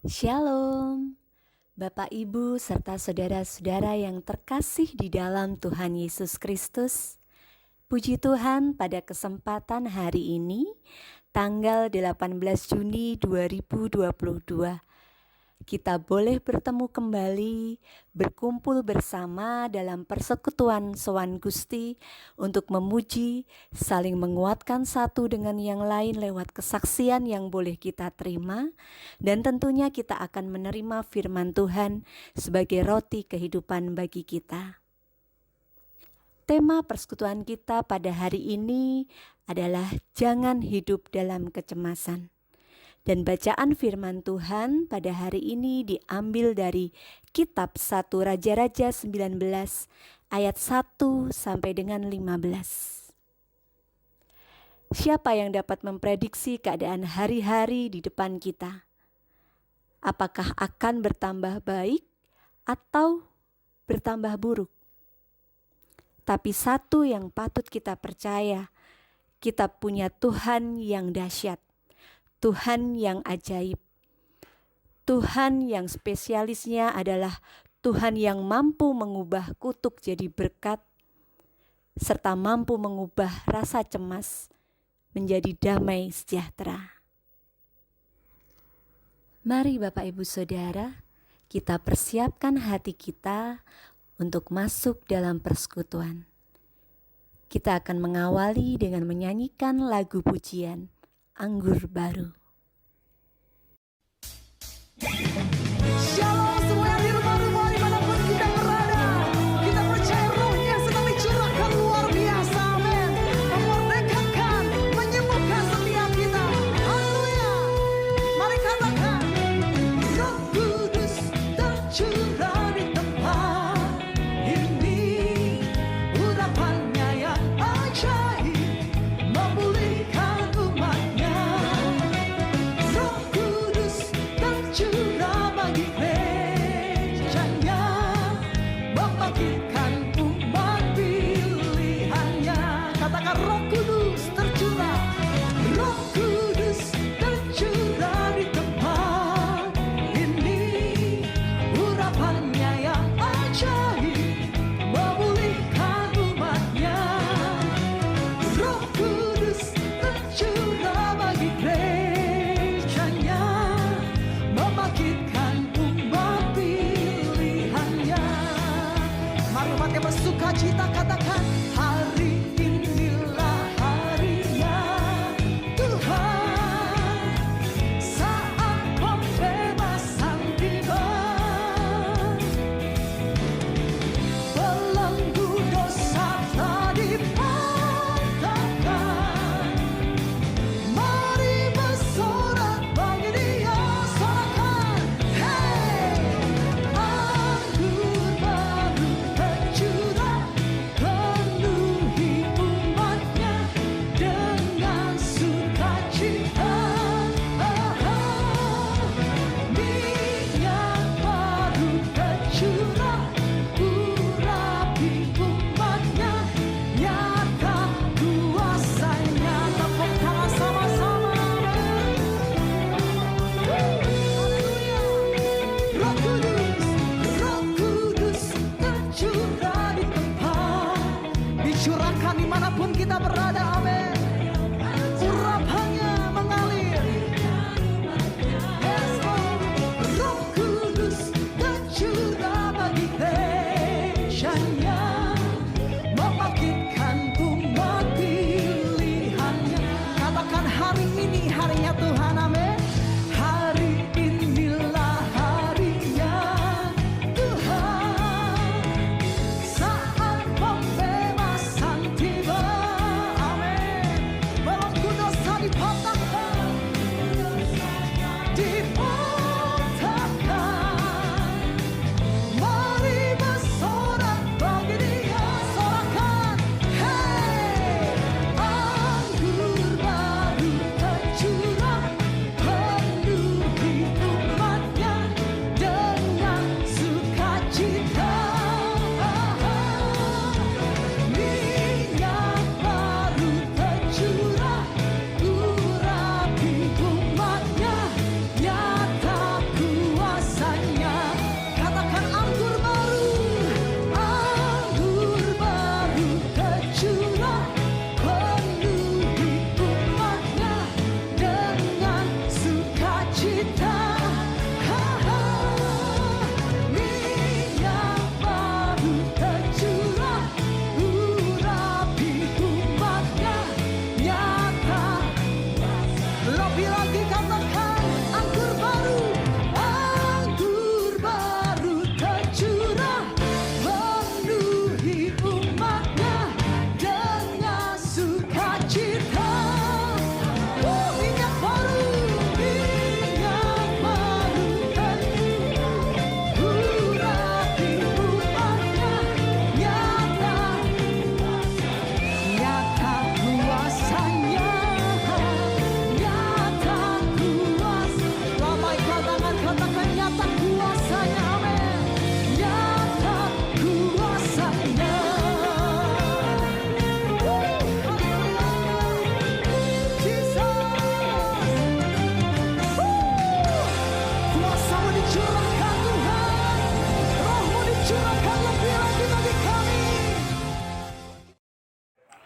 Shalom, Bapak Ibu serta saudara-saudara yang terkasih di dalam Tuhan Yesus Kristus. Puji Tuhan, pada kesempatan hari ini, tanggal 18 Juni 2022, kita boleh bertemu kembali, berkumpul bersama dalam persekutuan Sowan Gusti untuk memuji, saling menguatkan satu dengan yang lain lewat kesaksian yang boleh kita terima, dan tentunya kita akan menerima firman Tuhan sebagai roti kehidupan bagi kita. Tema persekutuan kita pada hari ini adalah jangan hidup dalam kecemasan. Dan bacaan firman Tuhan pada hari ini diambil dari kitab 1 Raja-Raja 19 ayat 1 sampai dengan 15. Siapa yang dapat memprediksi keadaan hari-hari di depan kita? Apakah akan bertambah baik atau bertambah buruk? Tapi satu yang patut kita percaya, kita punya Tuhan yang dahsyat. Tuhan yang ajaib, Tuhan yang spesialisnya adalah Tuhan yang mampu mengubah kutuk jadi berkat, serta mampu mengubah rasa cemas menjadi damai sejahtera. Mari Bapak Ibu Saudara, kita persiapkan hati kita untuk masuk dalam persekutuan. Kita akan mengawali dengan menyanyikan lagu pujian Anggur Baru. Shalom semua yang di rumah-rumah dimanapun kita berada. Kita percaya rohnya sedang dicurahkan luar biasa, amin. Memerdekakan, menyembuhkan setiap kita. Haleluya. Mari katakan, Roh Kudus tercurah di tempat ini. Urapannya yang ajaib memulihkan umatnya.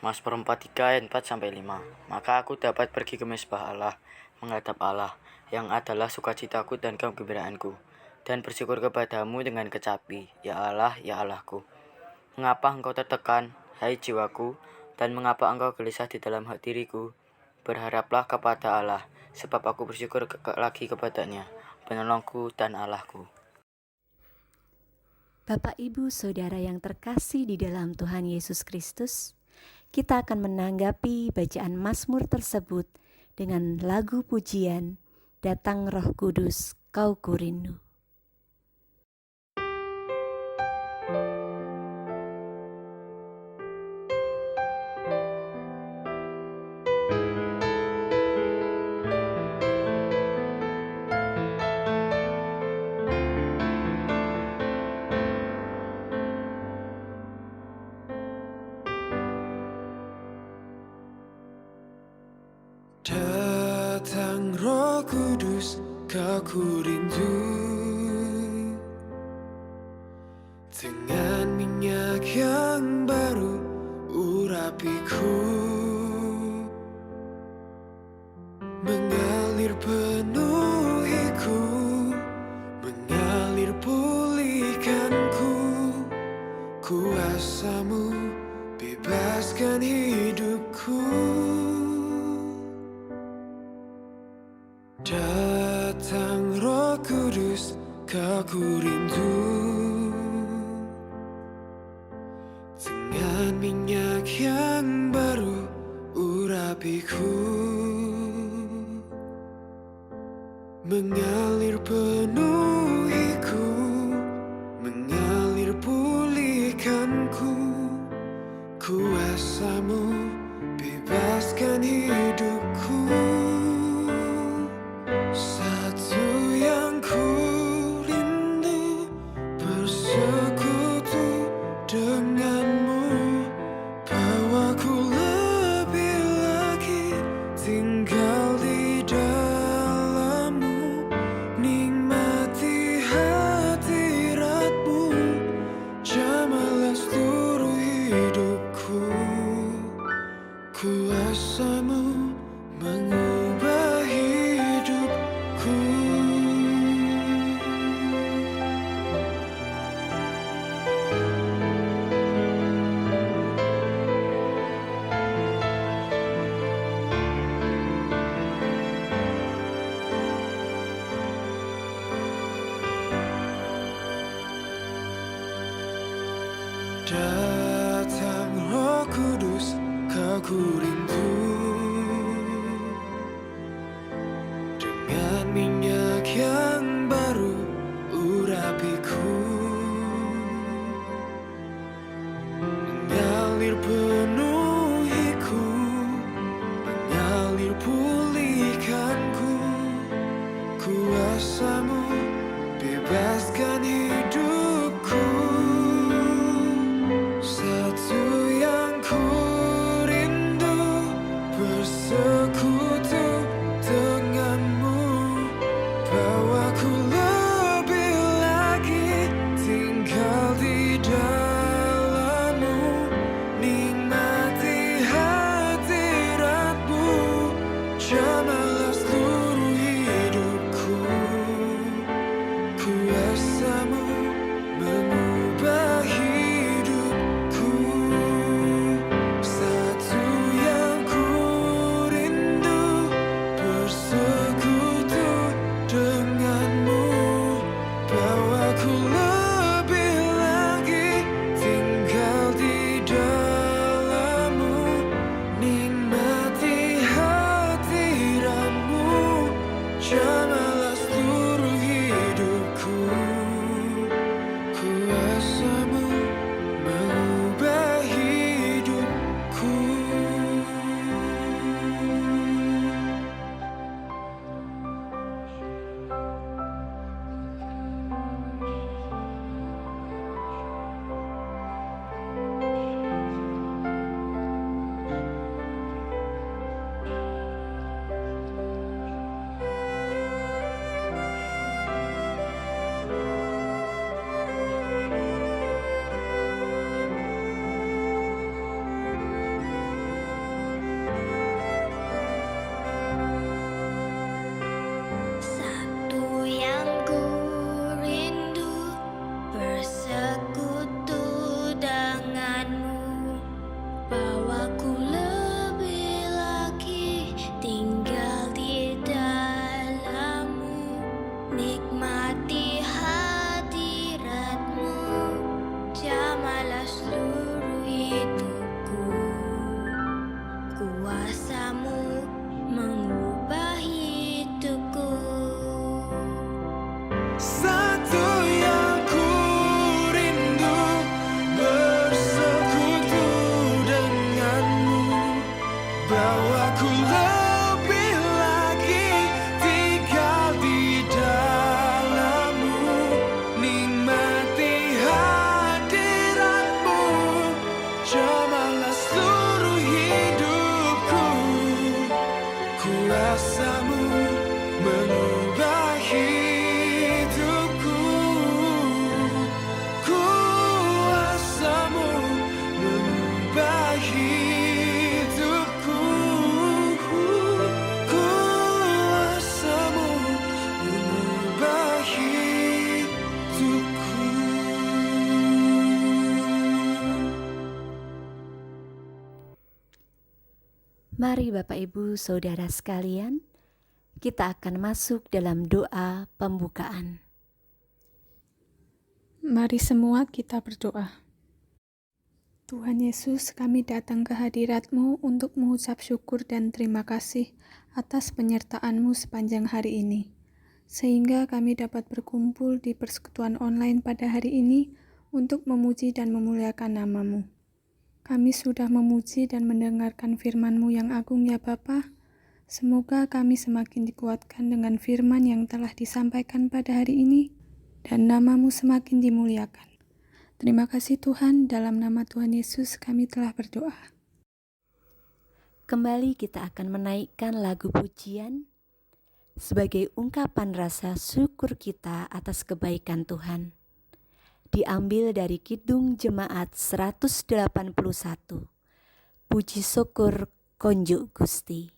Mazmur 43 ayat 4-5. Maka aku dapat pergi ke mezbah Allah, menghadap Allah, yang adalah sukacitaku dan kegembiraanku, dan bersyukur kepadamu dengan kecapi, ya Allahku. Mengapa engkau tertekan, hai jiwaku, dan mengapa engkau gelisah di dalam diriku? Berharaplah kepada Allah, sebab aku bersyukur lagi kepadanya, penolongku dan Allahku. Bapak, Ibu, Saudara yang terkasih di dalam Tuhan Yesus Kristus, kita akan menanggapi bacaan Mazmur tersebut dengan lagu pujian, Datang Roh Kudus, Kau Kurindu. Datang Roh Kudus, Kau kurindu, dengan minyak yang baru urapiku, mengalir penuhiku, mengalir pulihkanku. Kuasamu bebaskan hidupku. Datang Roh Kudus, Kau kurindu, dengan minyak yang baru urapiku, mengalir penuhiku, mengalir pulihkanku. Kuasamu bebaskan hidupku. Satu yang ku rindu, bersekutu denganmu, bawaku lebih lagi tinggal di dalammu, nikmati hadiratmu, jamahlah seluruh hidupku. Kuasamu mengubah hidupku. Datang Roh Kudus, Kau kurindu, dengan minyak yang baru urapiku, mengalir penuhiku, mengalir pulihkanku. Kuasamu bebaskan hidupku. Satu yang ku rindu, bersekutu denganmu, bawaku lebih lagi tinggal di dalammu, nikmati hadiratmu, jamahlah seluruh hidupku. Kuasamu Satu yang ku rindu, bersekutu denganmu, bawaku lebih lagi tinggal di dalammu, nikmati hadiratmu, jamalah seluruh hidupku, kuasamu mengubah hidupku, kuasamu mengubah hidupku, kuasamu mengubah hidupku. Mari Bapak Ibu Saudara sekalian, kita akan masuk dalam doa pembukaan. Mari semua kita berdoa. Tuhan Yesus, kami datang ke hadirat-Mu untuk mengucap syukur dan terima kasih atas penyertaan-Mu sepanjang hari ini. Sehingga kami dapat berkumpul di persekutuan online pada hari ini untuk memuji dan memuliakan nama-Mu. Kami sudah memuji dan mendengarkan firman-Mu yang agung ya Bapa. Semoga kami semakin dikuatkan dengan firman yang telah disampaikan pada hari ini, dan nama-Mu semakin dimuliakan. Terima kasih Tuhan, dalam nama Tuhan Yesus kami telah berdoa. Kembali kita akan menaikkan lagu pujian sebagai ungkapan rasa syukur kita atas kebaikan Tuhan. Diambil dari Kidung Jemaat 181, Puji Syukur Konjuk Gusti.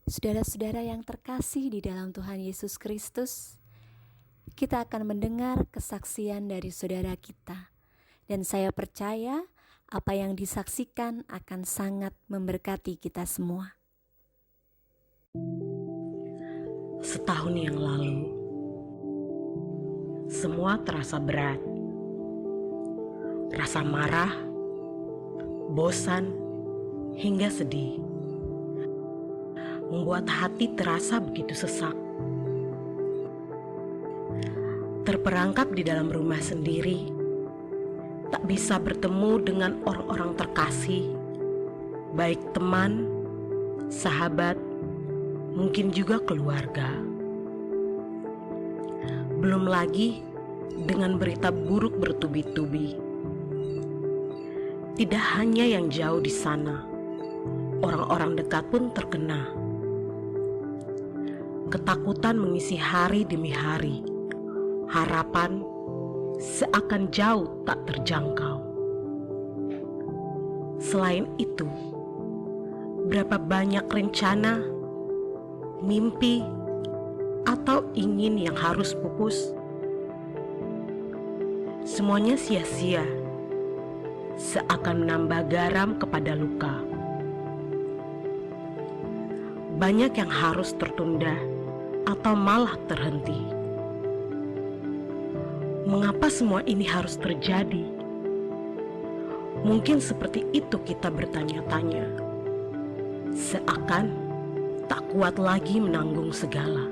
Saudara-saudara yang terkasih di dalam Tuhan Yesus Kristus, kita akan mendengar kesaksian dari saudara kita. Dan saya percaya apa yang disaksikan akan sangat memberkati kita semua. Setahun yang lalu, semua terasa berat. Rasa marah, bosan, hingga sedih membuat hati terasa begitu sesak. Terperangkap di dalam rumah sendiri, tak bisa bertemu dengan orang-orang terkasih, baik teman, sahabat, mungkin juga keluarga. Belum lagi dengan berita buruk bertubi-tubi. Tidak hanya yang jauh di sana, orang-orang dekat pun terkena. Ketakutan mengisi hari demi hari. Harapan seakan jauh tak terjangkau. Selain itu, berapa banyak rencana, mimpi, atau ingin yang harus pupus. Semuanya sia-sia, seakan menambah garam kepada luka. Banyak yang harus tertunda atau malah terhenti. Mengapa semua ini harus terjadi? Mungkin seperti itu kita bertanya-tanya, seakan tak kuat lagi menanggung segala.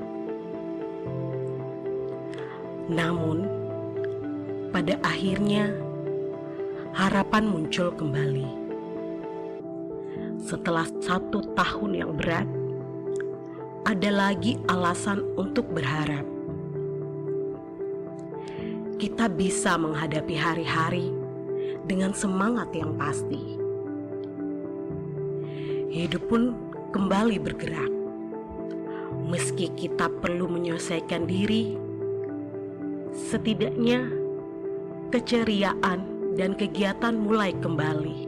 Namun, pada akhirnya harapan muncul kembali. Setelah 1 tahun yang berat, ada lagi alasan untuk berharap. Kita bisa menghadapi hari-hari dengan semangat yang pasti. Hidup pun kembali bergerak. Meski kita perlu menyelesaikan diri, setidaknya keceriaan dan kegiatan mulai kembali.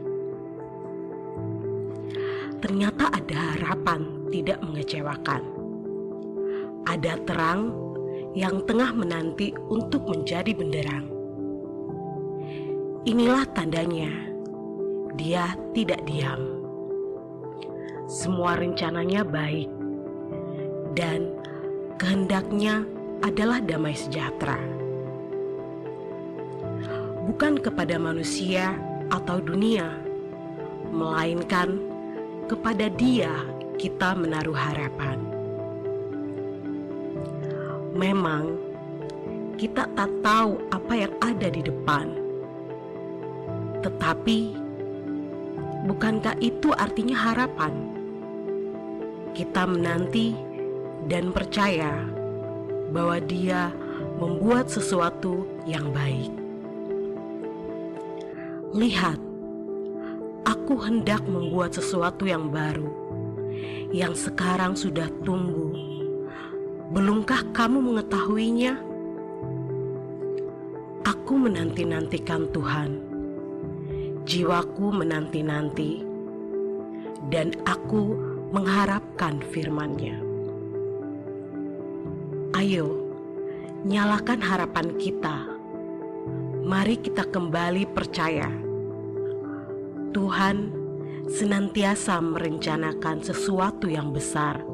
Ternyata ada harapan tidak mengecewakan. Ada terang yang tengah menanti untuk menjadi benderang. Inilah tandanya dia tidak diam. Semua rencananya baik dan kehendaknya adalah damai sejahtera. Bukan kepada manusia atau dunia, melainkan kepada Dia kita menaruh harapan. Memang kita tak tahu apa yang ada di depan, tetapi bukankah itu artinya harapan? Kita menanti dan percaya bahwa Dia membuat sesuatu yang baik. Lihat, aku hendak membuat sesuatu yang baru, yang sekarang sudah tumbuh. Belumkah kamu mengetahuinya? Aku menanti-nantikan Tuhan. Jiwaku menanti-nanti, dan aku mengharapkan firman-Nya. Ayo, nyalakan harapan kita. Mari kita kembali percaya. Tuhan senantiasa merencanakan sesuatu yang besar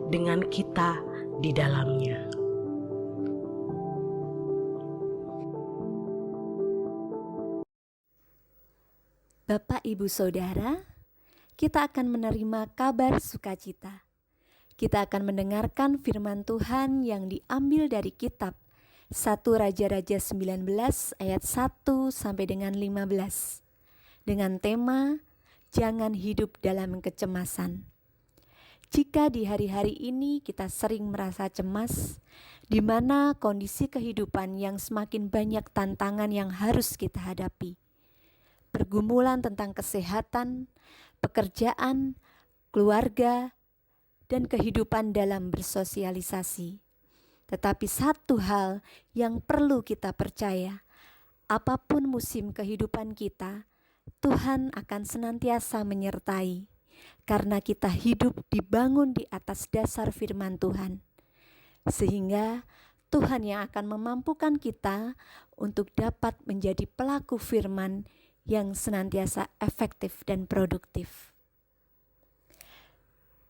dengan kita di dalamnya. Bapak, Ibu, Saudara, kita akan menerima kabar sukacita. Kita akan mendengarkan firman Tuhan yang diambil dari kitab 1 Raja-Raja 19 ayat 1 sampai dengan 15 dengan tema Jangan Hidup Dalam Kecemasan. Jika di hari-hari ini kita sering merasa cemas, di mana kondisi kehidupan yang semakin banyak tantangan yang harus kita hadapi, pergumulan tentang kesehatan, pekerjaan, keluarga, dan kehidupan dalam bersosialisasi. Tetapi satu hal yang perlu kita percaya, apapun musim kehidupan kita, Tuhan akan senantiasa menyertai, karena kita hidup dibangun di atas dasar firman Tuhan. Sehingga Tuhan yang akan memampukan kita untuk dapat menjadi pelaku firman yang senantiasa efektif dan produktif.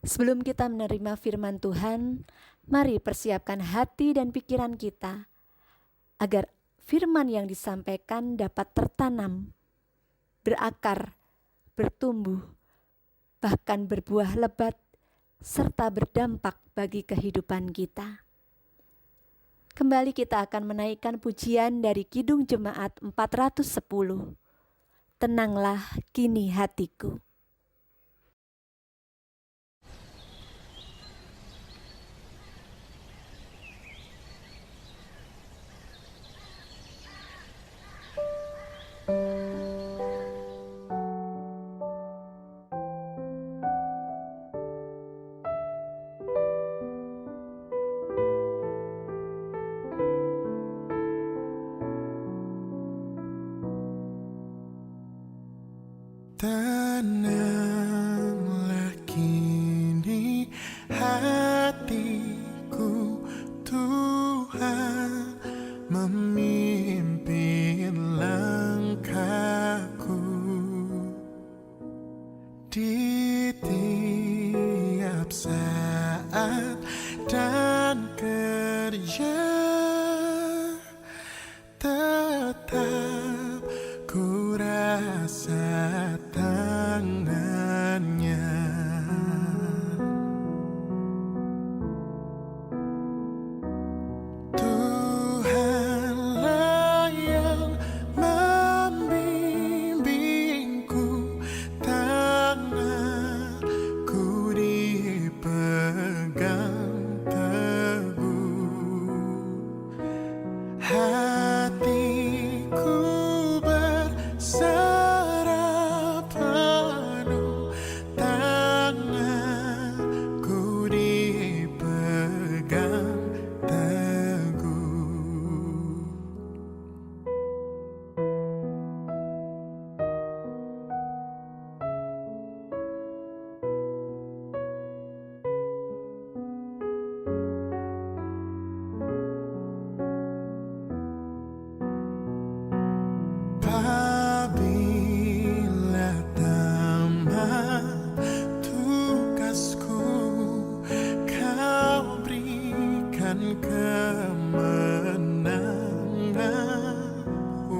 Sebelum kita menerima firman Tuhan, mari persiapkan hati dan pikiran kita agar firman yang disampaikan dapat tertanam, berakar, bertumbuh, bahkan berbuah lebat, serta berdampak bagi kehidupan kita. Kembali kita akan menaikkan pujian dari Kidung Jemaat 410. Tenanglah kini hatiku. Tuhan memimpin langkahku di tiap saat dan kerja, tetap ku rasa tangannya. Tuhanlah yang membimbingku, tanganku dipegang teguh, hatiku berserah penuh, tanganku dipegang teguh. Apabila tamat tugasku, kau berikan kemenanganmu.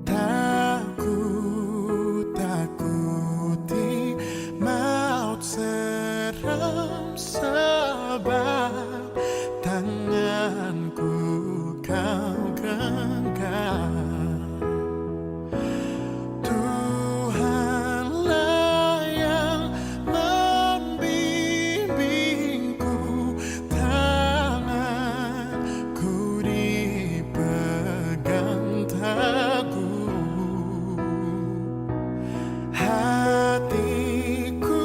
Tak ku takuti maut seram, sebab tanganku kau genggam. Tuhanlah yang membimbingku, tanganku dipegang teguh, hatiku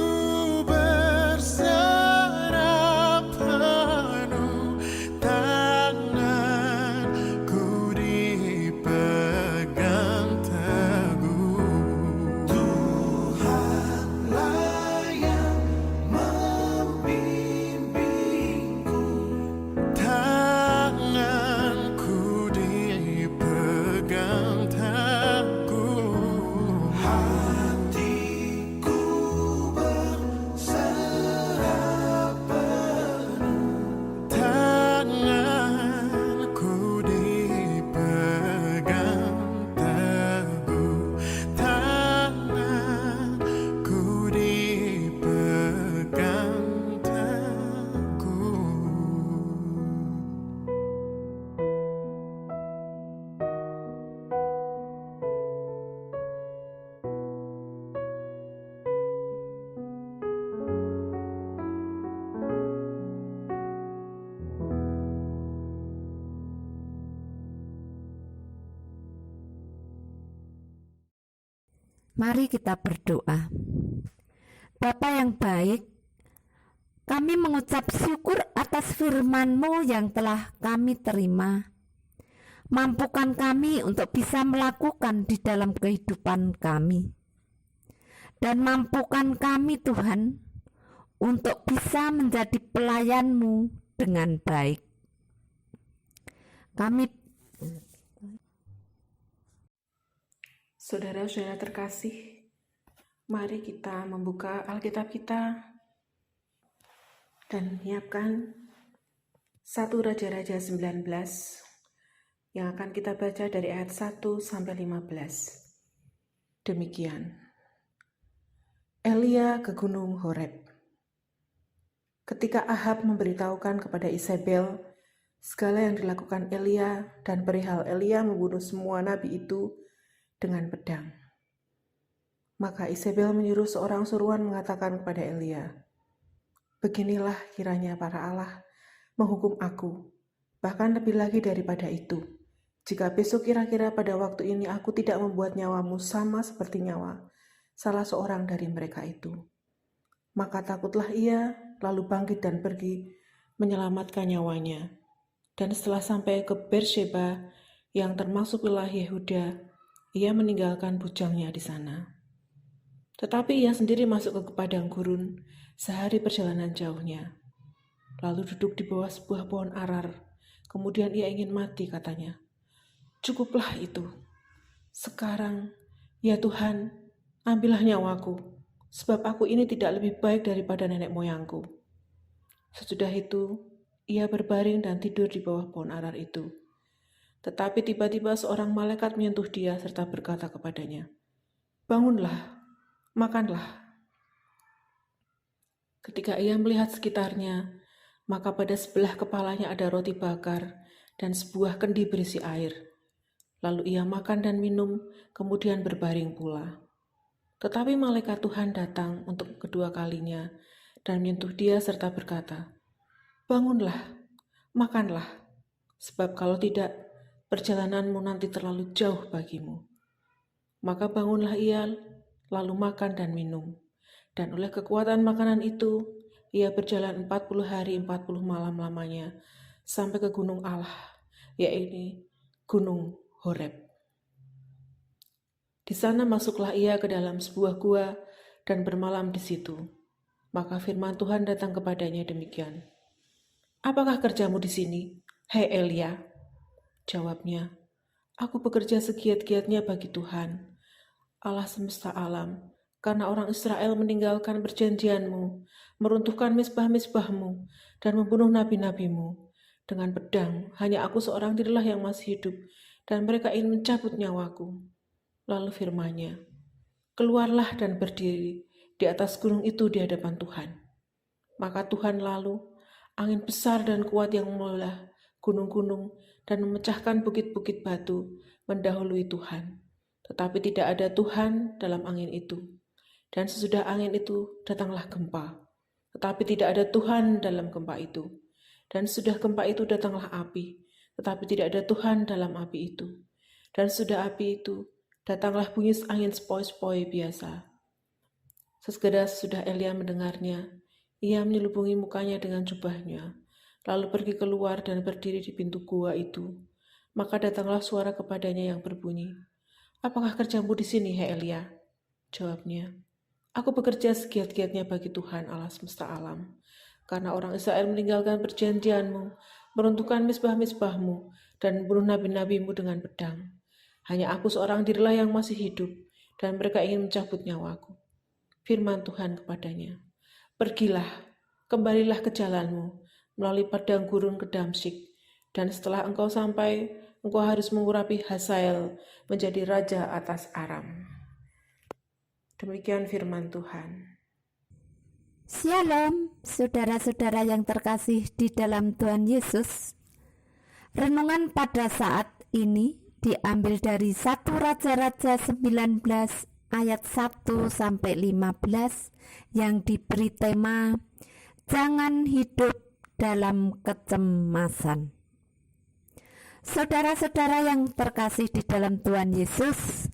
berserah penuh, tanganku dipegang teguh. Tuhanlah yang membimbingku, tanganku dipegang teguh, hatiku berserah penuh, tanganku dipegang teguh, tanganku dipegang teguh. Mari kita berdoa. Bapa yang baik, kami mengucap syukur atas firman-Mu yang telah kami terima. Mampukan kami untuk bisa melakukan di dalam kehidupan kami. Dan mampukan kami Tuhan untuk bisa menjadi pelayan-Mu dengan baik. Kami Saudara-saudara terkasih, mari kita membuka Alkitab kita dan menyiapkan 1 Raja-Raja 19 yang akan kita baca dari ayat 1 sampai 15. Demikian. Elia ke Gunung Horeb. Ketika Ahab memberitahukan kepada Isabel segala yang dilakukan Elia dan perihal Elia membunuh semua nabi itu dengan pedang, maka Isabel menyuruh seorang suruhan mengatakan kepada Elia, "Beginilah kiranya para Allah menghukum aku, bahkan lebih lagi daripada itu, jika besok kira-kira pada waktu ini aku tidak membuat nyawamu sama seperti nyawa salah seorang dari mereka itu." Maka takutlah ia, lalu bangkit dan pergi menyelamatkan nyawanya. Dan setelah sampai ke Beersheba yang termasuk wilayah Yehuda, ia meninggalkan bujangnya di sana. Tetapi ia sendiri masuk ke padang gurun sehari perjalanan jauhnya. lalu duduk di bawah sebuah pohon arar. Kemudian ia ingin mati, katanya. Cukuplah itu. Sekarang, ya Tuhan, ambillah nyawaku, sebab aku ini tidak lebih baik daripada nenek moyangku. Sesudah itu, ia berbaring dan tidur di bawah pohon arar itu. Tetapi tiba-tiba seorang malaikat menyentuh dia serta berkata kepadanya, "Bangunlah, makanlah." Ketika ia melihat sekitarnya, maka pada sebelah kepalanya ada roti bakar dan sebuah kendi berisi air. Lalu ia makan dan minum, kemudian berbaring pula. Tetapi malaikat Tuhan datang untuk kedua kalinya dan menyentuh dia serta berkata, "Bangunlah, makanlah, sebab kalau tidak, perjalananmu nanti terlalu jauh bagimu." Maka bangunlah ia, lalu makan dan minum. Dan oleh kekuatan makanan itu, ia berjalan 40 hari 40 malam lamanya sampai ke gunung Allah, yaitu Gunung Horeb. Di sana masuklah ia ke dalam sebuah gua dan bermalam di situ. Maka firman Tuhan datang kepadanya demikian, "Apakah kerjamu di sini, hai Elia?" Jawabnya, "Aku bekerja segiat-giatnya bagi Tuhan, Allah semesta alam, karena orang Israel meninggalkan perjanjianmu, meruntuhkan misbah-misbahmu, dan membunuh nabi-nabimu. Dengan pedang, hanya aku seorang dirilah yang masih hidup, dan mereka ingin mencabut nyawaku." Lalu firman-Nya, "Keluarlah dan berdiri di atas gunung itu di hadapan Tuhan." Maka Tuhan lalu, angin besar dan kuat yang membelah gunung-gunung dan memecahkan bukit-bukit batu mendahului Tuhan. Tetapi tidak ada Tuhan dalam angin itu. Dan sesudah angin itu datanglah gempa. Tetapi tidak ada Tuhan dalam gempa itu. Dan sesudah gempa itu datanglah api. Tetapi tidak ada Tuhan dalam api itu. Dan sesudah api itu datanglah bunyi angin sepoi-sepoi biasa. Sesudah Elia mendengarnya, ia menyelubungi mukanya dengan jubahnya, lalu pergi keluar dan berdiri di pintu gua itu. Maka datanglah suara kepadanya yang berbunyi, "Apakah kerjamu di sini, hai Elia?" Jawabnya, "Aku bekerja segiat-giatnya bagi Tuhan Allah semesta alam, karena orang Israel meninggalkan perjanjianmu, meruntuhkan misbah-misbahmu, dan membunuh nabi-nabimu dengan pedang. Hanya aku seorang dirilah yang masih hidup, dan mereka ingin mencabut nyawaku." Firman Tuhan kepadanya, "Pergilah, kembalilah ke jalanmu, melalui padang gurun ke Damsyik, dan setelah engkau sampai, engkau harus mengurapi Hazael menjadi raja atas Aram." Demikian firman Tuhan. Shalom, saudara-saudara yang terkasih di dalam Tuhan Yesus. Renungan pada saat ini diambil dari 1 Raja-Raja 19 ayat 1 sampai 15 yang diberi tema Jangan hidup dalam kecemasan. Saudara-saudara yang terkasih di dalam Tuhan Yesus,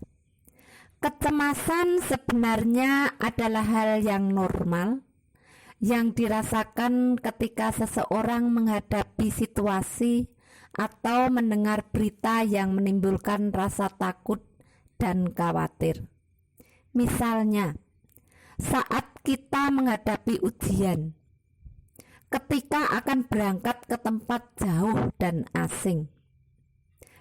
kecemasan sebenarnya adalah hal yang normal yang dirasakan ketika seseorang menghadapi situasi atau mendengar berita yang menimbulkan rasa takut dan khawatir. Misalnya, saat kita menghadapi ujian, ketika akan berangkat ke tempat jauh dan asing,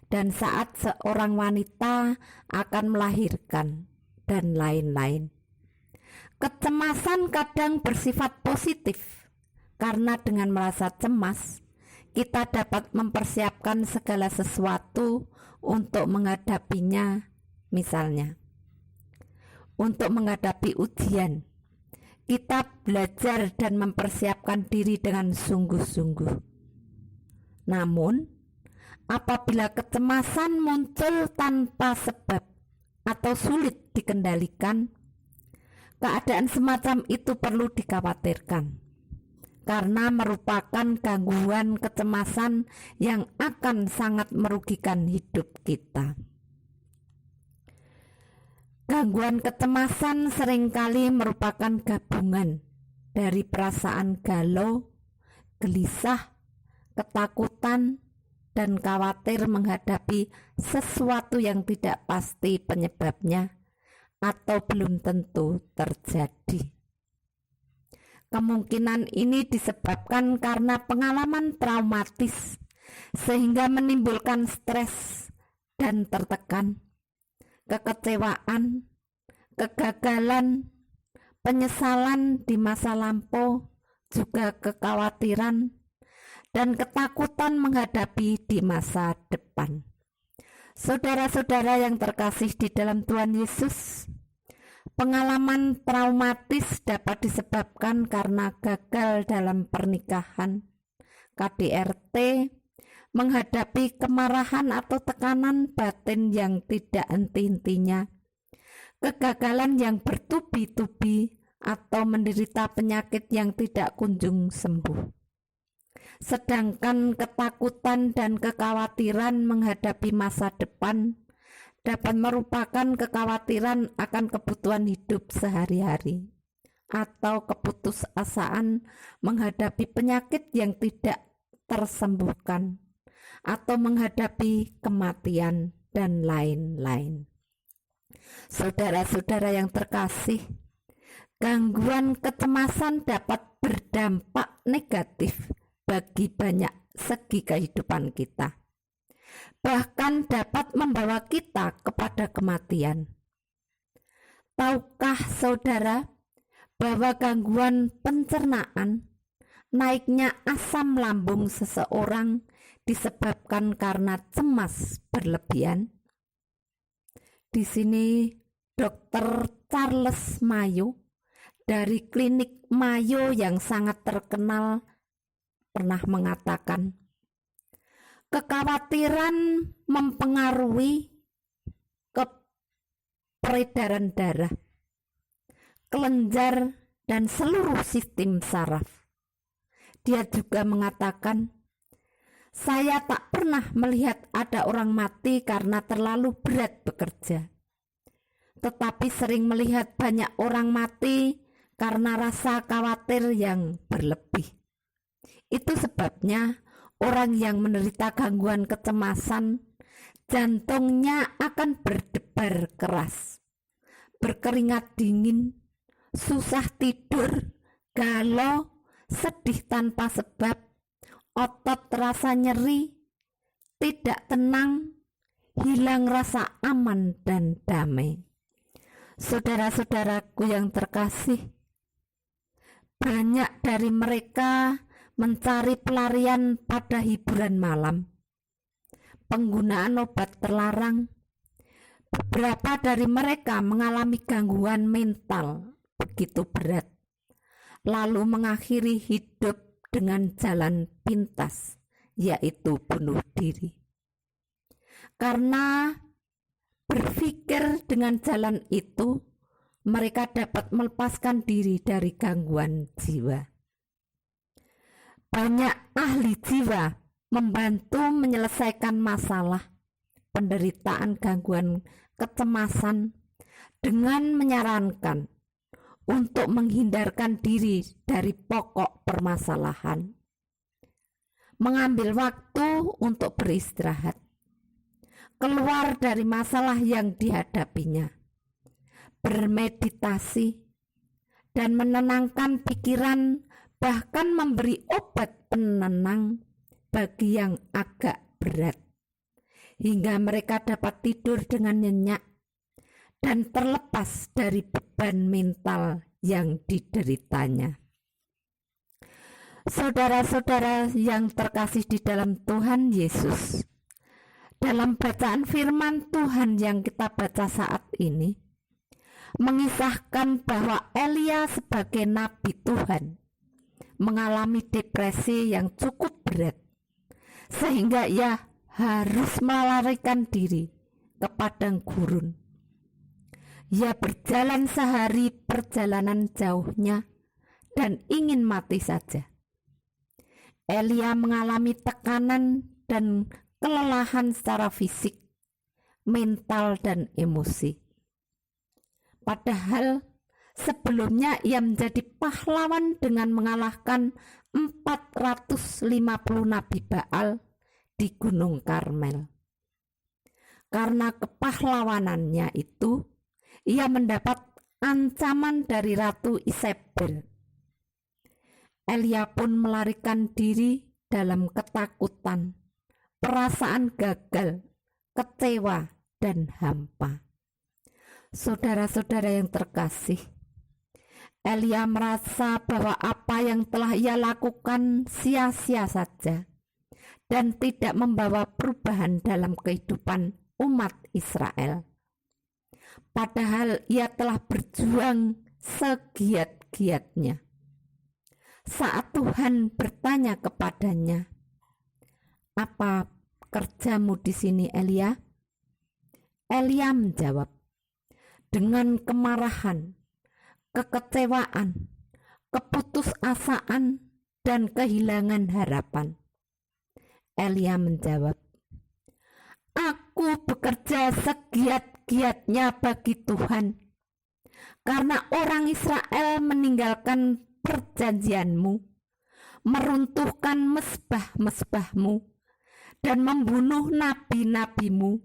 dan saat seorang wanita akan melahirkan, dan lain-lain. Kecemasan kadang bersifat positif, karena dengan merasa cemas, kita dapat mempersiapkan segala sesuatu untuk menghadapinya. Misalnya, untuk menghadapi ujian, kita belajar dan mempersiapkan diri dengan sungguh-sungguh. Namun, apabila kecemasan muncul tanpa sebab atau sulit dikendalikan, keadaan semacam itu perlu dikhawatirkan, karena merupakan gangguan kecemasan yang akan sangat merugikan hidup kita. Gangguan kecemasan seringkali merupakan gabungan dari perasaan galau, gelisah, ketakutan, dan khawatir menghadapi sesuatu yang tidak pasti penyebabnya atau belum tentu terjadi. Kemungkinan ini disebabkan karena pengalaman traumatis sehingga menimbulkan stres dan tertekan, kekecewaan, kegagalan, penyesalan di masa lampau, juga kekhawatiran dan ketakutan menghadapi di masa depan. Saudara-saudara yang terkasih di dalam Tuhan Yesus, pengalaman traumatis dapat disebabkan karena gagal dalam pernikahan, KDRT, menghadapi kemarahan atau tekanan batin yang tidak henti-hentinya, kegagalan yang bertubi-tubi, atau menderita penyakit yang tidak kunjung sembuh. Sedangkan ketakutan dan kekhawatiran menghadapi masa depan dapat merupakan kekhawatiran akan kebutuhan hidup sehari-hari atau keputusasaan menghadapi penyakit yang tidak tersembuhkan atau menghadapi kematian dan lain-lain. Saudara-saudara yang terkasih, gangguan kecemasan dapat berdampak negatif bagi banyak segi kehidupan kita, bahkan dapat membawa kita kepada kematian. Tahukah saudara bahwa gangguan pencernaan, naiknya asam lambung seseorang disebabkan karena cemas berlebihan? Di sini Dr. Charles Mayo dari klinik Mayo yang sangat terkenal pernah mengatakan, kekhawatiran mempengaruhi peredaran darah, kelenjar, dan seluruh sistem saraf. Dia juga mengatakan, saya tak pernah melihat ada orang mati karena terlalu berat bekerja, tetapi sering melihat banyak orang mati karena rasa khawatir yang berlebih. Itu sebabnya orang yang menderita gangguan kecemasan, jantungnya akan berdebar keras, berkeringat dingin, susah tidur, galau, sedih tanpa sebab, otot terasa nyeri, tidak tenang, hilang rasa aman dan damai. Saudara-saudaraku yang terkasih, banyak dari mereka mencari pelarian pada hiburan malam, penggunaan obat terlarang. Beberapa dari mereka mengalami gangguan mental begitu berat, lalu mengakhiri hidup dengan jalan pintas, yaitu bunuh diri. Karena berpikir dengan jalan itu, mereka dapat melepaskan diri dari gangguan jiwa. Banyak ahli jiwa membantu menyelesaikan masalah penderitaan gangguan kecemasan dengan menyarankan untuk menghindarkan diri dari pokok permasalahan, mengambil waktu untuk beristirahat, keluar dari masalah yang dihadapinya, bermeditasi, dan menenangkan pikiran, bahkan memberi obat penenang bagi yang agak berat, hingga mereka dapat tidur dengan nyenyak dan terlepas dari beban mental yang dideritanya. Saudara-saudara yang terkasih di dalam Tuhan Yesus, dalam bacaan firman Tuhan yang kita baca saat ini, mengisahkan bahwa Elia sebagai nabi Tuhan mengalami depresi yang cukup berat, sehingga ia harus melarikan diri ke padang gurun. Ia berjalan sehari perjalanan jauhnya dan ingin mati saja. Elia mengalami tekanan dan kelelahan secara fisik, mental, dan emosi. Padahal sebelumnya ia menjadi pahlawan dengan mengalahkan 450 nabi Baal di Gunung Karmel. Karena kepahlawanannya itu, ia mendapat ancaman dari Ratu Isabel. Elia pun melarikan diri dalam ketakutan, perasaan gagal, kecewa, dan hampa. Saudara-saudara yang terkasih, Elia merasa bahwa apa yang telah ia lakukan sia-sia saja dan tidak membawa perubahan dalam kehidupan umat Israel. Padahal ia telah berjuang segiat-giatnya. Saat Tuhan bertanya kepadanya, "Apa kerjamu di sini, Elia?" Elia menjawab dengan kemarahan, kekecewaan, keputusasaan, dan kehilangan harapan. Elia menjawab, "Aku bekerja segiat-giatnya bagi Tuhan, karena orang Israel meninggalkan perjanjianmu, meruntuhkan mesbah-mesbahmu, dan membunuh nabi-nabimu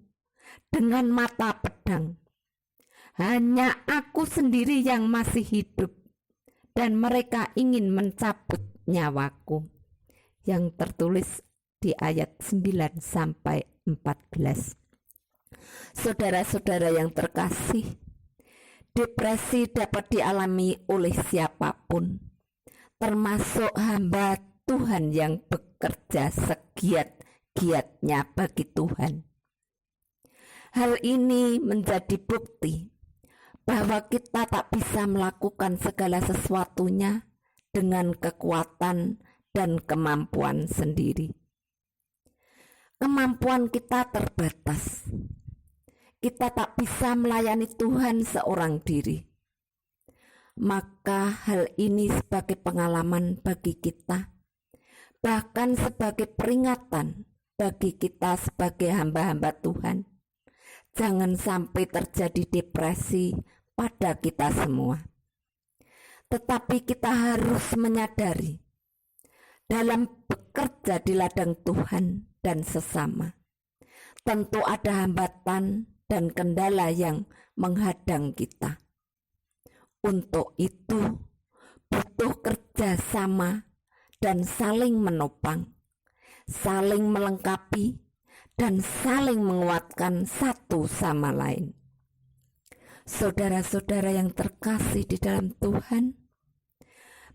dengan mata pedang. Hanya aku sendiri yang masih hidup, dan mereka ingin mencabut nyawaku." Yang tertulis di ayat 9-14. Saudara-saudara yang terkasih, depresi dapat dialami oleh siapapun, termasuk hamba Tuhan yang bekerja segiat-giatnya bagi Tuhan. Hal ini menjadi bukti bahwa kita tak bisa melakukan segala sesuatunya dengan kekuatan dan kemampuan sendiri. Kemampuan kita terbatas. Kita tak bisa melayani Tuhan seorang diri. Maka hal ini sebagai pengalaman bagi kita, bahkan sebagai peringatan bagi kita sebagai hamba-hamba Tuhan. Jangan sampai terjadi depresi pada kita semua. Tetapi kita harus menyadari, dalam bekerja di ladang Tuhan dan sesama, tentu ada hambatan dan kendala yang menghadang kita. Untuk itu, butuh kerjasama dan saling menopang, saling melengkapi, dan saling menguatkan satu sama lain. Saudara-saudara yang terkasih di dalam Tuhan,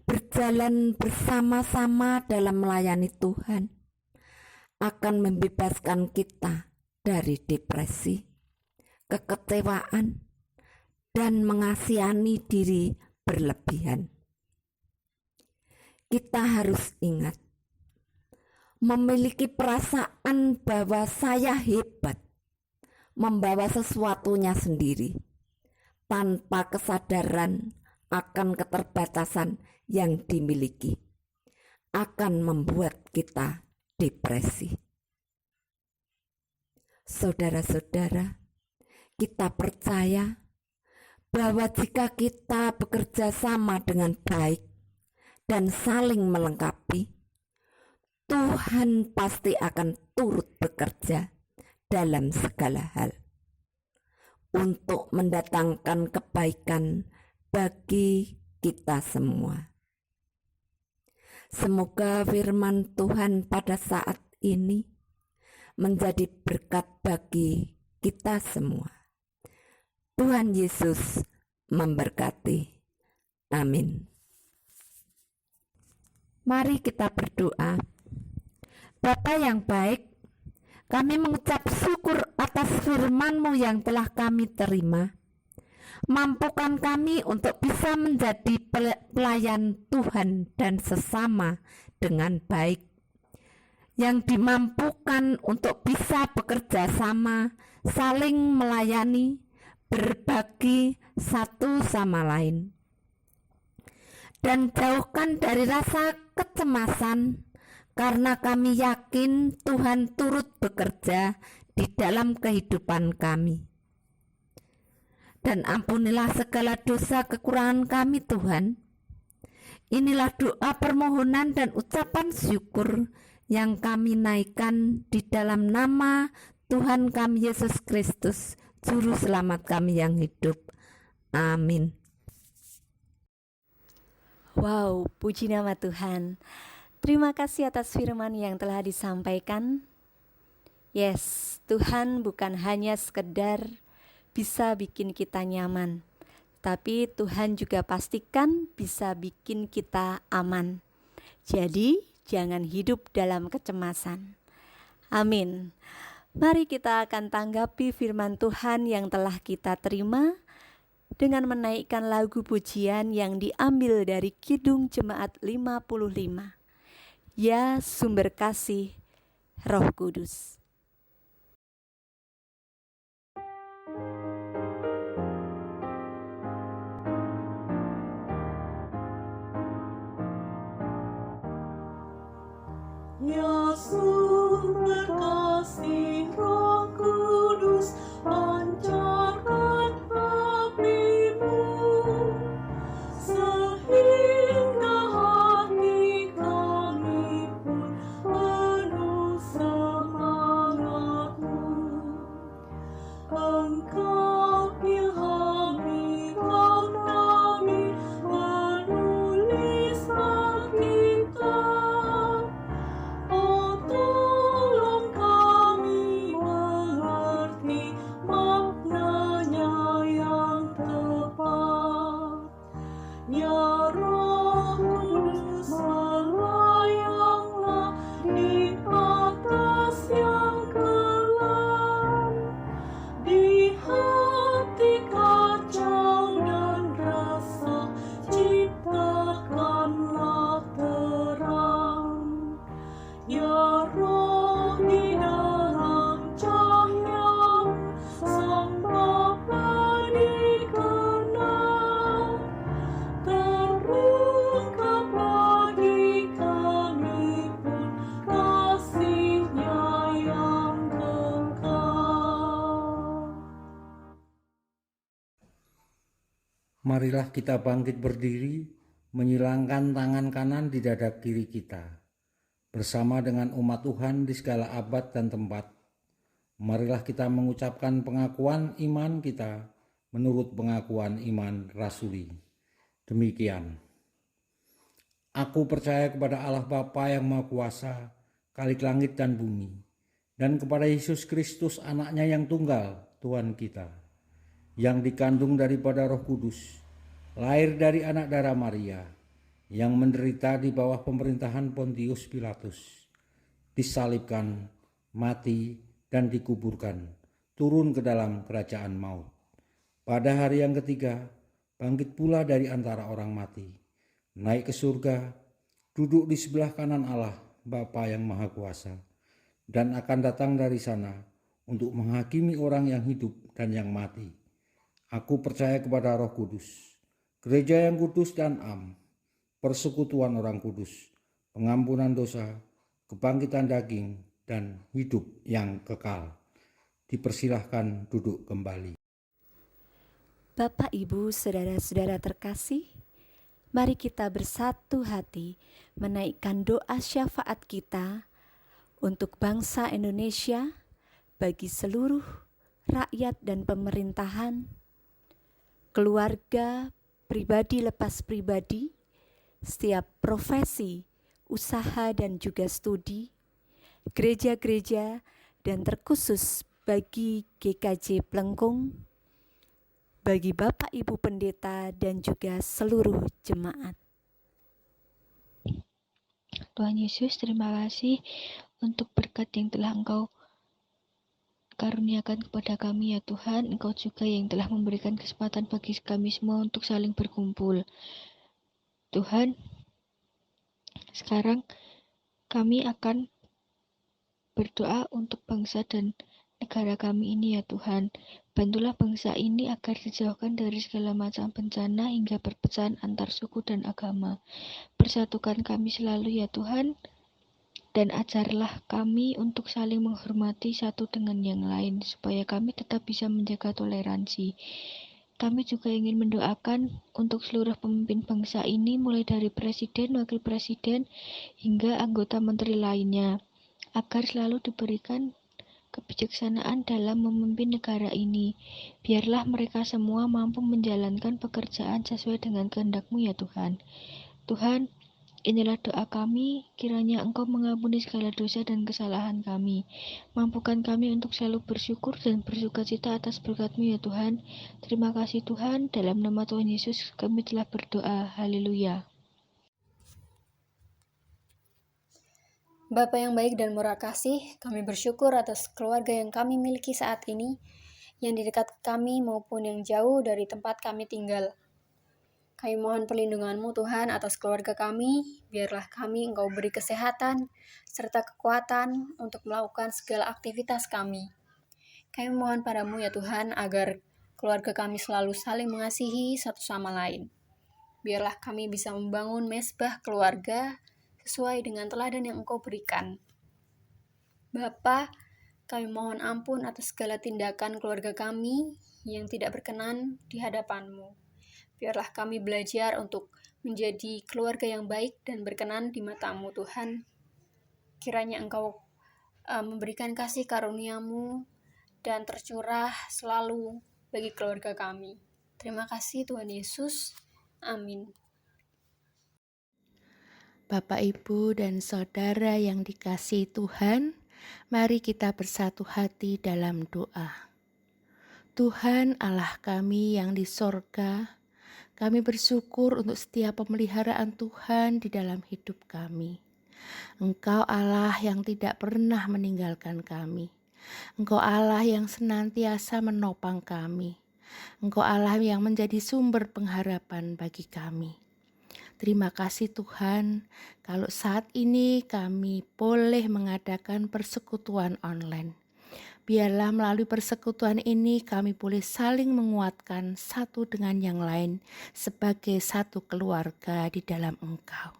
berjalan bersama-sama dalam melayani Tuhan akan membebaskan kita dari depresi, kekecewaan, dan mengasihani diri berlebihan. Kita harus ingat, memiliki perasaan bahwa saya hebat, membawa sesuatunya sendiri, tanpa kesadaran akan keterbatasan yang dimiliki, akan membuat kita depresi. Saudara-saudara, kita percaya bahwa jika kita bekerja sama dengan baik dan saling melengkapi, Tuhan pasti akan turut bekerja dalam segala hal untuk mendatangkan kebaikan bagi kita semua. Semoga firman Tuhan pada saat ini menjadi berkat bagi kita semua. Tuhan Yesus memberkati. Amin. Mari kita berdoa. Bapa yang baik, kami mengucap syukur atas firman-Mu yang telah kami terima. Mampukan kami untuk bisa menjadi pelayan Tuhan dan sesama dengan baik, yang dimampukan untuk bisa bekerja sama, saling melayani, berbagi satu sama lain, dan jauhkan dari rasa kecemasan, karena kami yakin Tuhan turut bekerja di dalam kehidupan kami. Dan ampunilah segala dosa kekurangan kami, Tuhan. Inilah doa permohonan dan ucapan syukur yang kami naikkan di dalam nama Tuhan kami Yesus Kristus, Juru Selamat kami yang hidup. Amin. Wow, puji nama Tuhan. Terima kasih atas firman yang telah disampaikan. Yes, Tuhan bukan hanya sekedar bisa bikin kita nyaman, tapi Tuhan juga pastikan bisa bikin kita aman. Jadi, jangan hidup dalam kecemasan. Amin. Mari kita akan tanggapi firman Tuhan yang telah kita terima dengan menaikkan lagu pujian yang diambil dari Kidung Jemaat 55. Ya sumber kasih Roh Kudus. Ya sumber kasih Roh Kudus, pancarkan apimu, sehingga hati kami pun penuh semangatmu. Engkau ilhami kami menuliskan kitab. Oh, tolong kami mengerti maknanya yang tepat. Ya Roh Kudus, melayanglah di atas yang kelam, di hati kacau dan resah, ciptakanlah terang. Ya Roh, di dalam cahaya Sang Bapa dikenal, terungkap bagi kami pun kasih-Nya yang kekal. Marilah kita bangkit berdiri, menyilangkan tangan kanan di dada kiri kita. Bersama dengan umat Tuhan di segala abad dan tempat, marilah kita mengucapkan pengakuan iman kita menurut pengakuan iman rasuli. Demikian. Aku percaya kepada Allah Bapa yang Maha Kuasa, Khalik langit dan bumi, dan kepada Yesus Kristus anaknya yang tunggal, Tuhan kita, yang dikandung daripada Roh Kudus, lahir dari anak darah Maria, yang menderita di bawah pemerintahan Pontius Pilatus, disalibkan, mati, dan dikuburkan, turun ke dalam kerajaan maut. Pada hari yang ketiga, bangkit pula dari antara orang mati, naik ke surga, duduk di sebelah kanan Allah, Bapa yang Maha Kuasa, dan akan datang dari sana untuk menghakimi orang yang hidup dan yang mati. Aku percaya kepada Roh Kudus, gereja yang kudus dan am, persekutuan orang kudus, pengampunan dosa, kebangkitan daging, dan hidup yang kekal. Dipersilahkan duduk kembali. Bapak, Ibu, Saudara-saudara terkasih, mari kita bersatu hati menaikkan doa syafaat kita untuk bangsa Indonesia, bagi seluruh rakyat dan pemerintahan, keluarga, pribadi lepas pribadi, setiap profesi, usaha dan juga studi, gereja-gereja, dan terkhusus bagi GKJ Plengkung, bagi Bapak Ibu Pendeta dan juga seluruh jemaat. Tuhan Yesus, terima kasih untuk berkat yang telah Engkau karuniakan kepada kami ya Tuhan. Engkau juga yang telah memberikan kesempatan bagi kami semua untuk saling berkumpul. Tuhan, sekarang kami akan berdoa untuk bangsa dan negara kami ini ya Tuhan. Bantulah bangsa ini agar dijauhkan dari segala macam bencana hingga perpecahan antar suku dan agama. Persatukan kami selalu ya Tuhan, dan ajarlah kami untuk saling menghormati satu dengan yang lain, supaya kami tetap bisa menjaga toleransi. Kami juga ingin mendoakan untuk seluruh pemimpin bangsa ini, mulai dari presiden, wakil presiden, hingga anggota menteri lainnya, agar selalu diberikan kebijaksanaan dalam memimpin negara ini. Biarlah mereka semua mampu menjalankan pekerjaan sesuai dengan kehendak-Mu ya Tuhan. Tuhan, inilah doa kami, kiranya Engkau mengampuni segala dosa dan kesalahan kami. Mampukan kami untuk selalu bersyukur dan bersukacita atas berkat-Mu ya Tuhan. Terima kasih Tuhan, dalam nama Tuhan Yesus kami telah berdoa. Haleluya. Bapa yang baik dan murah kasih, kami bersyukur atas keluarga yang kami miliki saat ini, yang di dekat kami maupun yang jauh dari tempat kami tinggal. Kami mohon perlindungan-Mu Tuhan atas keluarga kami, biarlah kami Engkau beri kesehatan serta kekuatan untuk melakukan segala aktivitas kami. Kami mohon padamu ya Tuhan agar keluarga kami selalu saling mengasihi satu sama lain. Biarlah kami bisa membangun mesbah keluarga sesuai dengan teladan yang Engkau berikan. Bapa, kami mohon ampun atas segala tindakan keluarga kami yang tidak berkenan di hadapan-Mu. Biarlah kami belajar untuk menjadi keluarga yang baik dan berkenan di mata-Mu Tuhan. Kiranya Engkau memberikan kasih karunia-Mu dan tercurah selalu bagi keluarga kami. Terima kasih Tuhan Yesus. Amin. Bapak, Ibu, dan Saudara yang dikasihi Tuhan, mari kita bersatu hati dalam doa. Tuhan Allah kami yang di sorga, kami bersyukur untuk setiap pemeliharaan Tuhan di dalam hidup kami. Engkau Allah yang tidak pernah meninggalkan kami. Engkau Allah yang senantiasa menopang kami. Engkau Allah yang menjadi sumber pengharapan bagi kami. Terima kasih Tuhan, kalau saat ini kami boleh mengadakan persekutuan online. Biarlah melalui persekutuan ini kami boleh saling menguatkan satu dengan yang lain sebagai satu keluarga di dalam Engkau.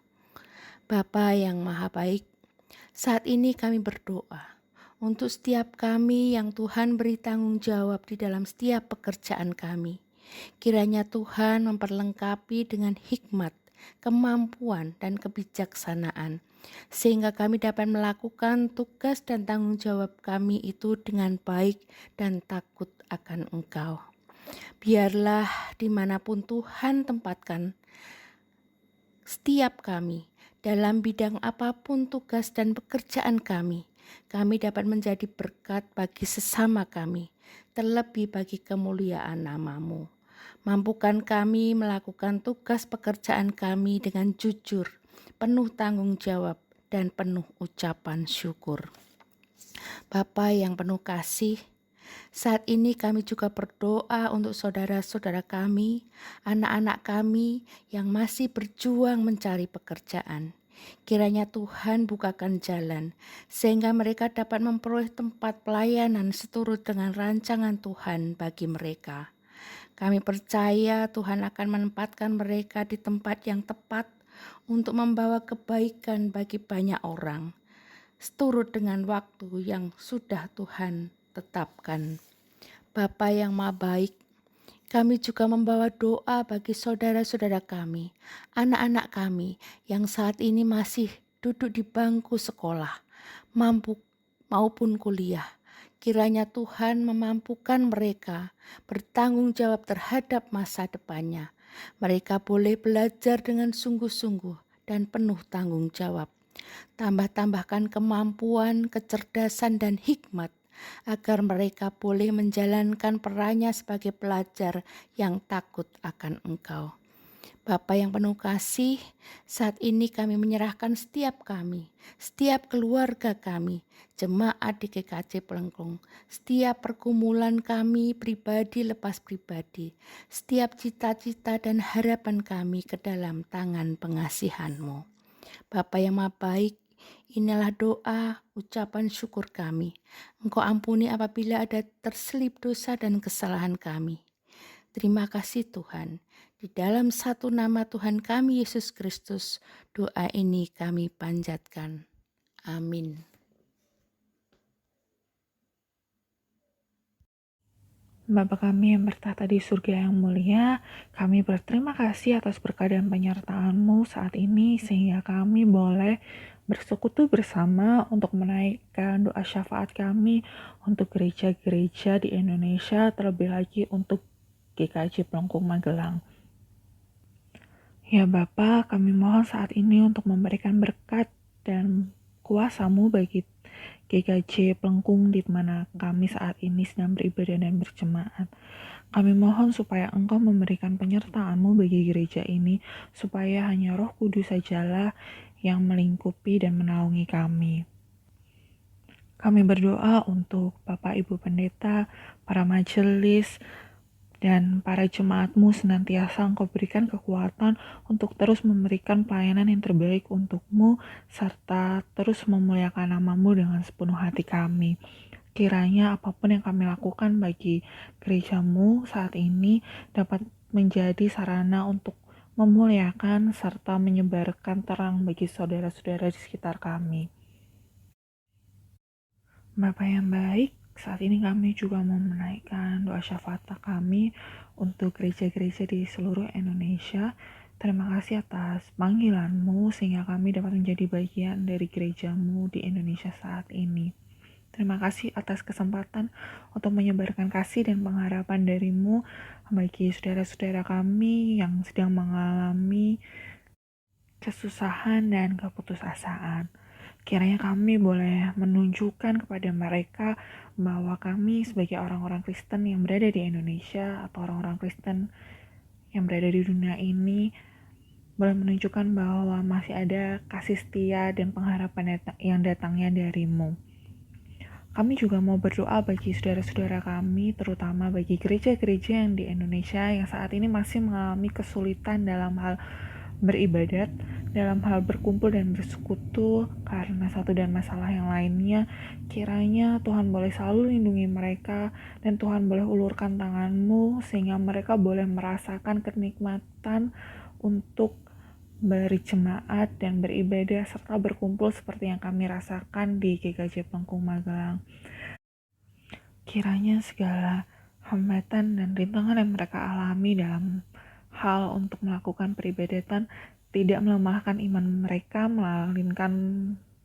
Bapa yang Maha Baik, saat ini kami berdoa untuk setiap kami yang Tuhan beri tanggung jawab di dalam setiap pekerjaan kami. Kiranya Tuhan memperlengkapi dengan hikmat, kemampuan, dan kebijaksanaan, sehingga kami dapat melakukan tugas dan tanggung jawab kami itu dengan baik dan takut akan Engkau. Biarlah dimanapun Tuhan tempatkan setiap kami, dalam bidang apapun tugas dan pekerjaan kami dapat menjadi berkat bagi sesama kami, terlebih bagi kemuliaan nama-Mu. Mampukan kami melakukan tugas pekerjaan kami dengan jujur, penuh tanggung jawab, dan penuh ucapan syukur. Bapa yang penuh kasih, saat ini kami juga berdoa untuk saudara-saudara kami, anak-anak kami yang masih berjuang mencari pekerjaan. Kiranya Tuhan bukakan jalan, sehingga mereka dapat memperoleh tempat pelayanan seturut dengan rancangan Tuhan bagi mereka. Kami percaya Tuhan akan menempatkan mereka di tempat yang tepat untuk membawa kebaikan bagi banyak orang, seturut dengan waktu yang sudah Tuhan tetapkan. Bapa yang Maha Baik, kami juga membawa doa bagi saudara-saudara kami, anak-anak kami yang saat ini masih duduk di bangku sekolah, mampu maupun kuliah. Kiranya Tuhan memampukan mereka bertanggung jawab terhadap masa depannya. Mereka boleh belajar dengan sungguh-sungguh dan penuh tanggung jawab. Tambahkan kemampuan, kecerdasan, dan hikmat agar mereka boleh menjalankan perannya sebagai pelajar yang takut akan Engkau. Bapa yang penuh kasih, saat ini kami menyerahkan setiap kami, setiap keluarga kami, jemaat di GKJ Pelengkung, setiap pergumulan kami pribadi lepas pribadi, setiap cita-cita dan harapan kami ke dalam tangan pengasihan-Mu. Bapa yang Maha Baik, inilah doa, ucapan syukur kami. Engkau ampuni apabila ada terselip dosa dan kesalahan kami. Terima kasih Tuhan. Di dalam satu nama Tuhan kami Yesus Kristus, doa ini kami panjatkan. Amin. Bapa kami yang bertahta di surga yang mulia, kami berterima kasih atas berkat dan penyertaan-Mu saat ini, sehingga kami boleh bersekutu bersama untuk menaikkan doa syafaat kami untuk gereja-gereja di Indonesia, terlebih lagi untuk GKJ Pelengkung Magelang. Ya Bapa, kami mohon saat ini untuk memberikan berkat dan kuasa-Mu bagi GKJ Pelengkung di mana kami saat ini sedang beribadah dan berjemaat. Kami mohon supaya Engkau memberikan penyertaan-Mu bagi gereja ini, supaya hanya Roh Kudus sajalah yang melingkupi dan menaungi kami. Kami berdoa untuk Bapak Ibu Pendeta, para majelis, dan para jemaat-Mu senantiasa Engkau berikan kekuatan untuk terus memberikan pelayanan yang terbaik untuk-Mu, serta terus memuliakan nama-Mu dengan sepenuh hati kami. Kiranya apapun yang kami lakukan bagi gereja-Mu saat ini dapat menjadi sarana untuk memuliakan serta menyebarkan terang bagi saudara-saudara di sekitar kami. Bapa yang baik, saat ini kami juga mau menaikkan doa syafaat kami untuk gereja-gereja di seluruh Indonesia. Terima kasih atas panggilan-Mu sehingga kami dapat menjadi bagian dari gereja-Mu di Indonesia saat ini. Terima kasih atas kesempatan untuk menyebarkan kasih dan pengharapan dari-Mu bagi saudara-saudara kami yang sedang mengalami kesusahan dan keputusasaan. Kiranya kami boleh menunjukkan kepada mereka bahwa kami sebagai orang-orang Kristen yang berada di Indonesia atau orang-orang Kristen yang berada di dunia ini boleh menunjukkan bahwa masih ada kasih setia dan pengharapan yang datangnya dari-Mu. Kami juga mau berdoa bagi saudara-saudara kami, terutama bagi gereja-gereja yang di Indonesia yang saat ini masih mengalami kesulitan dalam hal beribadat, dalam hal berkumpul dan bersekutu karena satu dan masalah yang lainnya. Kiranya Tuhan boleh selalu lindungi mereka dan Tuhan boleh ulurkan tangan-Mu sehingga mereka boleh merasakan kenikmatan untuk berjemaat dan beribadah serta berkumpul seperti yang kami rasakan di GKJ Pelengkung Magelang. Kiranya segala hambatan dan rintangan yang mereka alami dalam hal untuk melakukan peribadatan tidak melemahkan iman mereka, melainkan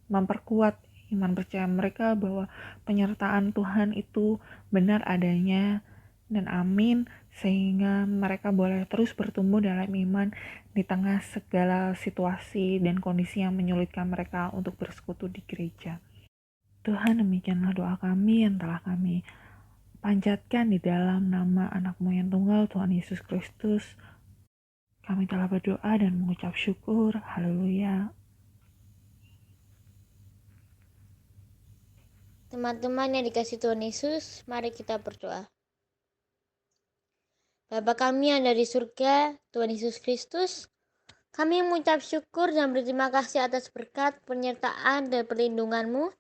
memperkuat iman percaya mereka bahwa penyertaan Tuhan itu benar adanya, dan amin, sehingga mereka boleh terus bertumbuh dalam iman di tengah segala situasi dan kondisi yang menyulitkan mereka untuk bersekutu di gereja. Tuhan, demikianlah doa kami yang telah kami panjatkan di dalam nama anak-Mu yang tunggal, Tuhan Yesus Kristus. Kami telah berdoa dan mengucap syukur. Haleluya. Teman-teman yang dikasihi Tuhan Yesus, mari kita berdoa. Bapa kami yang ada di surga, Tuhan Yesus Kristus, kami mengucap syukur dan berterima kasih atas berkat, penyertaan, dan perlindungan-Mu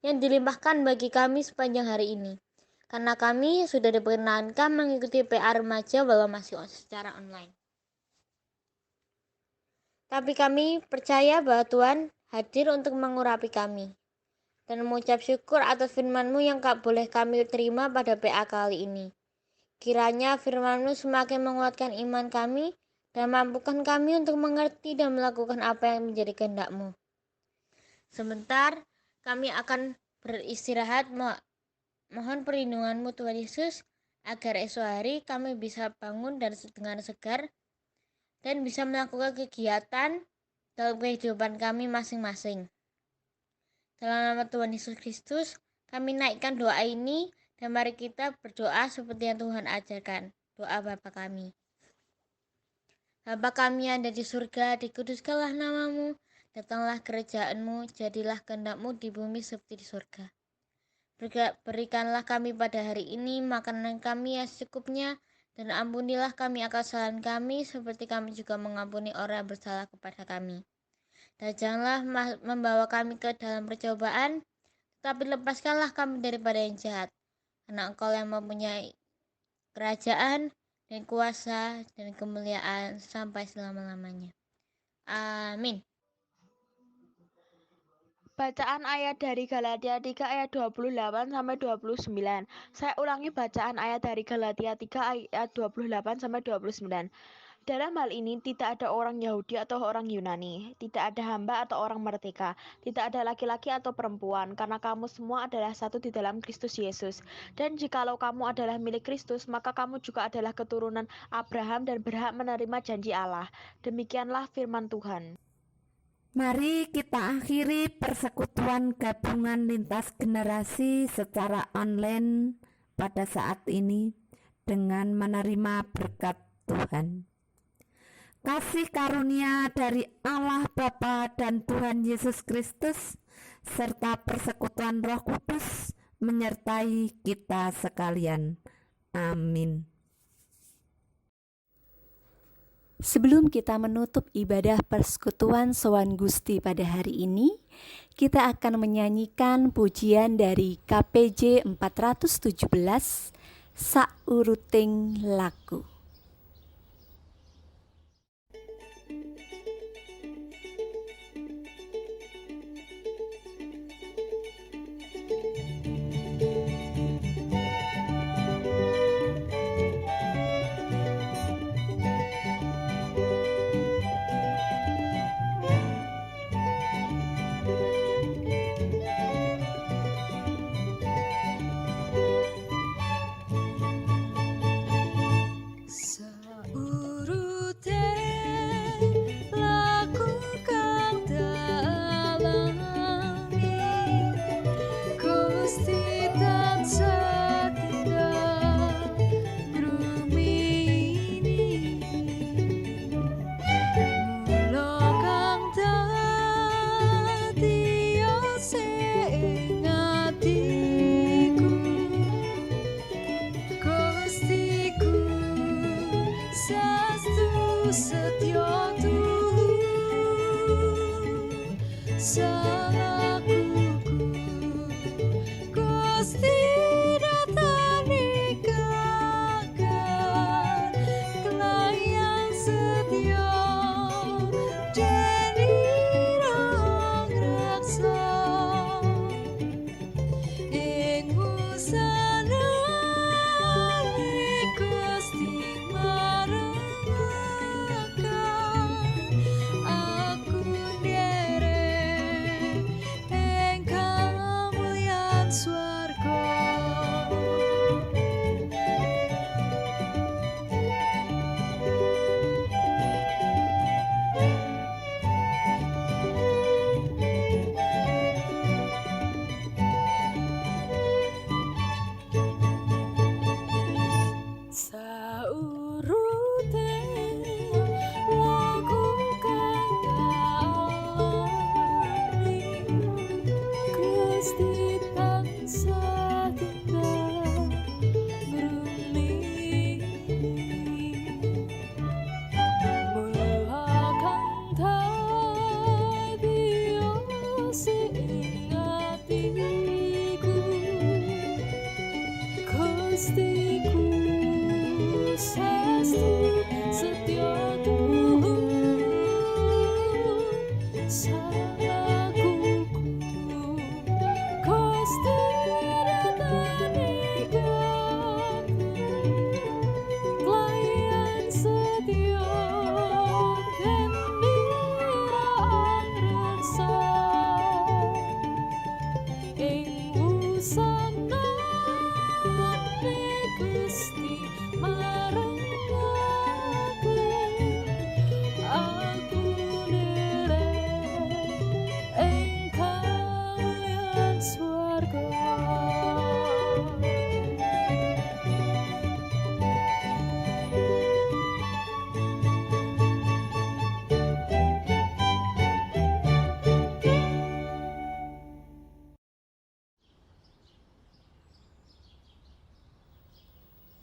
yang dilimpahkan bagi kami sepanjang hari ini. Karena kami sudah diperkenankan mengikuti PA remaja walau masih secara online. Tapi kami percaya bahwa Tuhan hadir untuk mengurapi kami. Dan mengucap syukur atas firman-Mu yang boleh kami terima pada PA kali ini. Kiranya firman-Mu semakin menguatkan iman kami dan mampukan kami untuk mengerti dan melakukan apa yang menjadi kehendak-Mu. Sebentar, kami akan beristirahat. Mohon perlindungan-Mu Tuhan Yesus, agar esok hari kami bisa bangun dengan segar dan bisa melakukan kegiatan dalam kehidupan kami masing-masing. Dalam nama Tuhan Yesus Kristus, kami naikkan doa ini dan mari kita berdoa seperti yang Tuhan ajarkan. Doa Bapa kami. Bapa kami yang ada di surga, dikuduskanlah nama-Mu, datanglah kerajaan-Mu, jadilah kehendak-Mu di bumi seperti di surga. Berikanlah kami pada hari ini makanan kami yang secukupnya, dan ampunilah kami akan kesalahan kami, seperti kami juga mengampuni orang yang bersalah kepada kami. Dan janganlah membawa kami ke dalam percobaan, tetapi lepaskanlah kami daripada yang jahat. Karena Engkau yang mempunyai kerajaan dan kuasa dan kemuliaan sampai selama-lamanya. Amin. Bacaan ayat dari Galatia 3 ayat 28 sampai 29. Saya ulangi bacaan ayat dari Galatia 3 ayat 28 sampai 29. Dalam hal ini tidak ada orang Yahudi atau orang Yunani, tidak ada hamba atau orang merdeka, tidak ada laki-laki atau perempuan, karena kamu semua adalah satu di dalam Kristus Yesus. Dan jikalau kamu adalah milik Kristus, maka kamu juga adalah keturunan Abraham dan berhak menerima janji Allah. Demikianlah firman Tuhan. Mari kita akhiri persekutuan gabungan lintas generasi secara online pada saat ini dengan menerima berkat Tuhan. Kasih karunia dari Allah Bapa dan Tuhan Yesus Kristus serta persekutuan Roh Kudus menyertai kita sekalian. Amin. Sebelum kita menutup ibadah persekutuan Sowan Gusti pada hari ini, kita akan menyanyikan pujian dari KPJ 417, Sauruting Laku.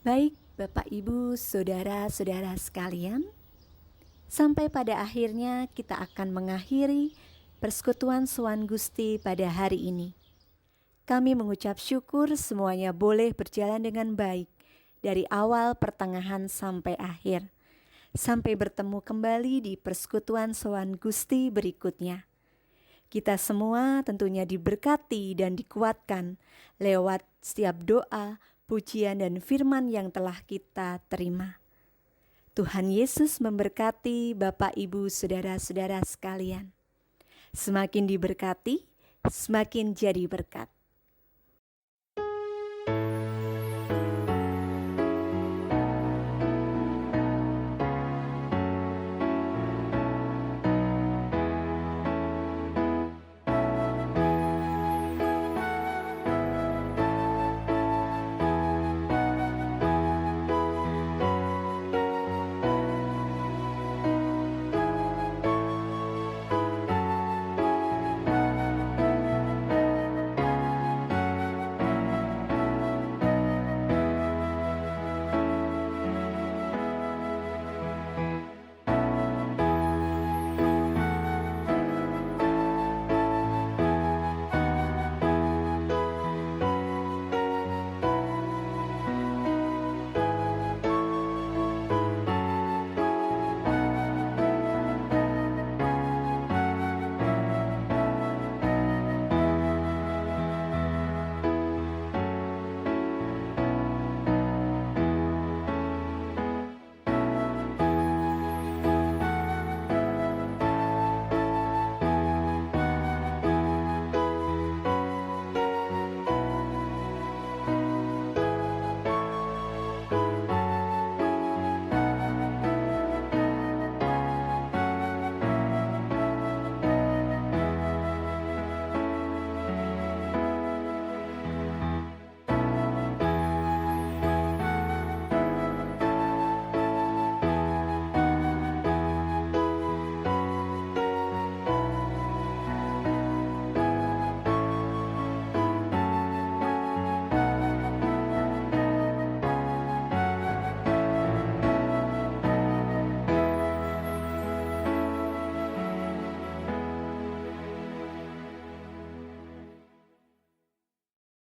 Baik, Bapak, Ibu, saudara-saudara sekalian, sampai pada akhirnya kita akan mengakhiri persekutuan Sowan Gusti pada hari ini. Kami mengucap syukur semuanya boleh berjalan dengan baik dari awal, pertengahan, sampai akhir. Sampai bertemu kembali di persekutuan Sowan Gusti berikutnya. Kita semua tentunya diberkati dan dikuatkan lewat setiap doa, pujian dan firman yang telah kita terima. Tuhan Yesus memberkati Bapak, Ibu, saudara-saudara sekalian. Semakin diberkati, semakin jadi berkat.